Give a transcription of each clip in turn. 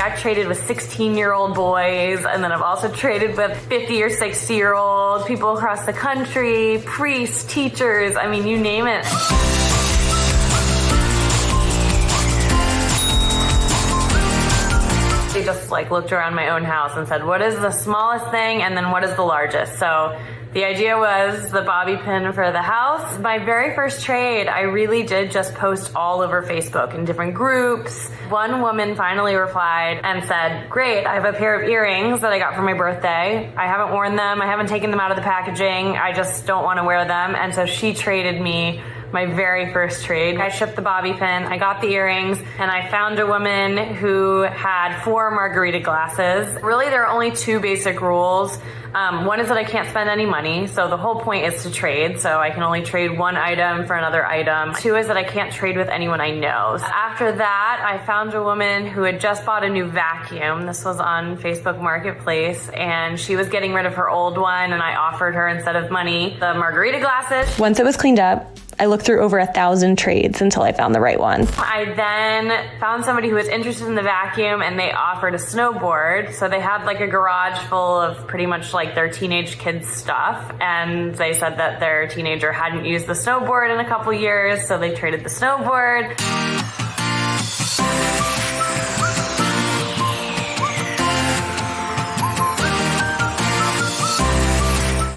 I've traded with 16-year-old boys, and then I've also traded with 50 or 60-year-old people across the country, priests, teachers, I mean, you name it. I just looked around my own house and said, what is the smallest thing and then what is the largest? So the idea was the bobby pin for the house. My very first trade, I really did just post all over Facebook in different groups. One woman finally replied and said, great, I have a pair of earrings that I got for my birthday. I haven't worn them. I haven't taken them out of the packaging. I just don't want to wear them. And so she traded me my very first trade. I shipped the bobby pin, I got the earrings, and I found a woman who had 4 margarita glasses. Really, there are only 2 basic rules. One is that I can't spend any money, so the whole point is to trade, so I can only trade one item for another item. 2 is that I can't trade with anyone I know. After that, I found a woman who had just bought a new vacuum. This was on Facebook Marketplace, and she was getting rid of her old one, and I offered her, instead of money, the margarita glasses. Once it was cleaned up, I looked through over 1,000 trades until I found the right one. I then found somebody who was interested in the vacuum, and they offered a snowboard. So they had a garage full of pretty much their teenage kids stuff. And they said that their teenager hadn't used the snowboard in a couple years, so they traded the snowboard.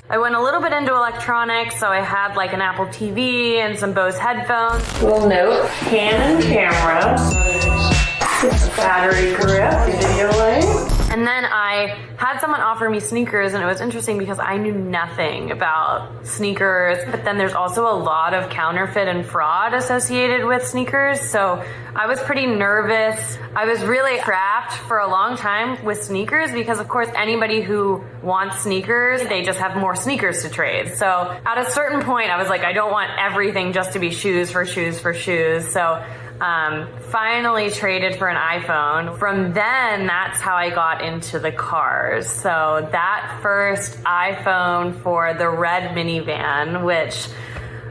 I went a little bit into electronics, so I had an Apple TV and some Bose headphones. Little note, Canon camera, battery grip, video light. And then I had someone offer me sneakers, and it was interesting because I knew nothing about sneakers, but then there's also a lot of counterfeit and fraud associated with sneakers, so I was pretty nervous. I was really trapped for a long time with sneakers because, of course, anybody who wants sneakers, they just have more sneakers to trade. So at a certain point, I was I don't want everything just to be shoes for shoes for shoes. So finally traded for an iPhone. From then, that's how I got into the cars. So that first iPhone for the red minivan, which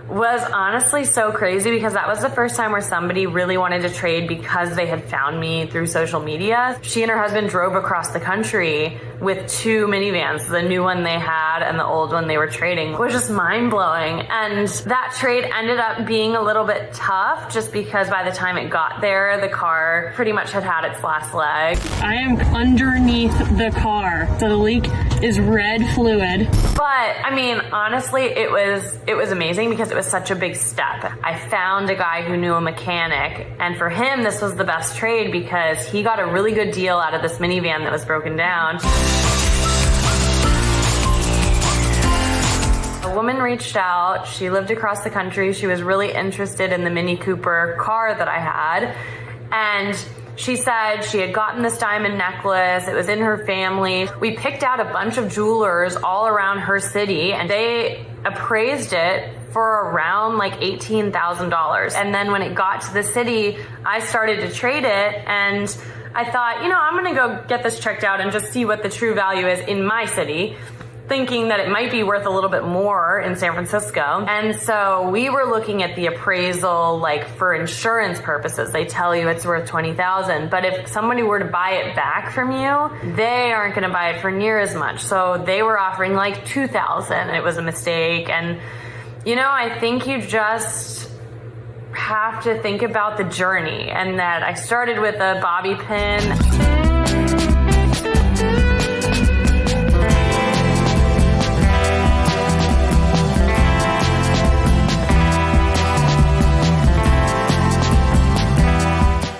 was honestly so crazy because that was the first time where somebody really wanted to trade because they had found me through social media. She and her husband drove across the country with 2 minivans, the new one they had and the old one they were trading. It was just mind-blowing. And that trade ended up being a little bit tough just because by the time it got there, the car pretty much had its last leg. I am underneath the car, so the leak is red fluid. But I mean, honestly, it was amazing because it was such a big step. I found a guy who knew a mechanic, and for him, this was the best trade because he got a really good deal out of this minivan that was broken down. A woman reached out. She lived across the country. She was really interested in the Mini Cooper car that I had, and she said she had gotten this diamond necklace. It was in her family. We picked out a bunch of jewelers all around her city, and they appraised it for around $18,000. And then when it got to the city, I started to trade it, and I thought, I'm gonna go get this checked out and just see what the true value is in my city, thinking that it might be worth a little bit more in San Francisco. And so we were looking at the appraisal, for insurance purposes. They tell you it's worth $20,000, but if somebody were to buy it back from you, they aren't gonna buy it for near as much. So they were offering $2,000, and it was a mistake. And I think you just have to think about the journey, and that I started with a bobby pin.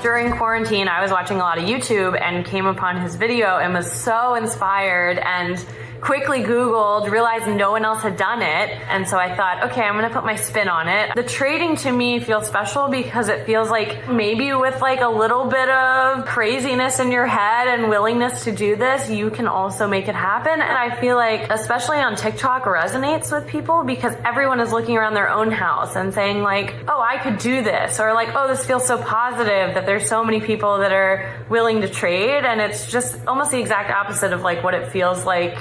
During quarantine, I was watching a lot of YouTube and came upon his video and was so inspired and quickly Googled, realized no one else had done it. And so I thought, okay, I'm gonna put my spin on it. The trading to me feels special because it feels like maybe with a little bit of craziness in your head and willingness to do this, you can also make it happen. And I feel like, especially on TikTok, resonates with people because everyone is looking around their own house and saying oh, I could do this. Or oh, this feels so positive that there's so many people that are willing to trade. And it's just almost the exact opposite of what it feels like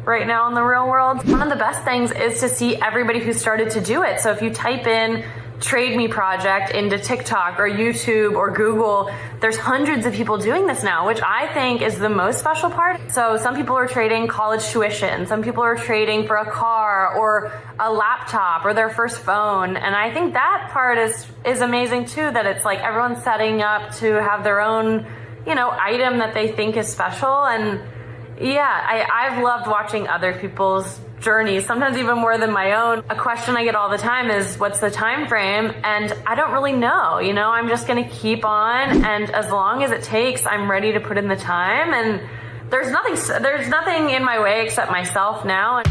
right now in the real world. One of the best things is to see everybody who started to do it. So if you type in Trade Me project into TikTok or YouTube or Google, there's hundreds of people doing this now, which I think is the most special part. So some people are trading college tuition, some people are trading for a car or a laptop or their first phone. And I think that part is amazing too, that it's like everyone's setting up to have their own, item that they think is special. And yeah, I've loved watching other people's journeys, sometimes even more than my own. A question I get all the time is, what's the time frame? And I don't really know. I'm just going to keep on, and as long as it takes, I'm ready to put in the time. And there's nothing in my way except myself now.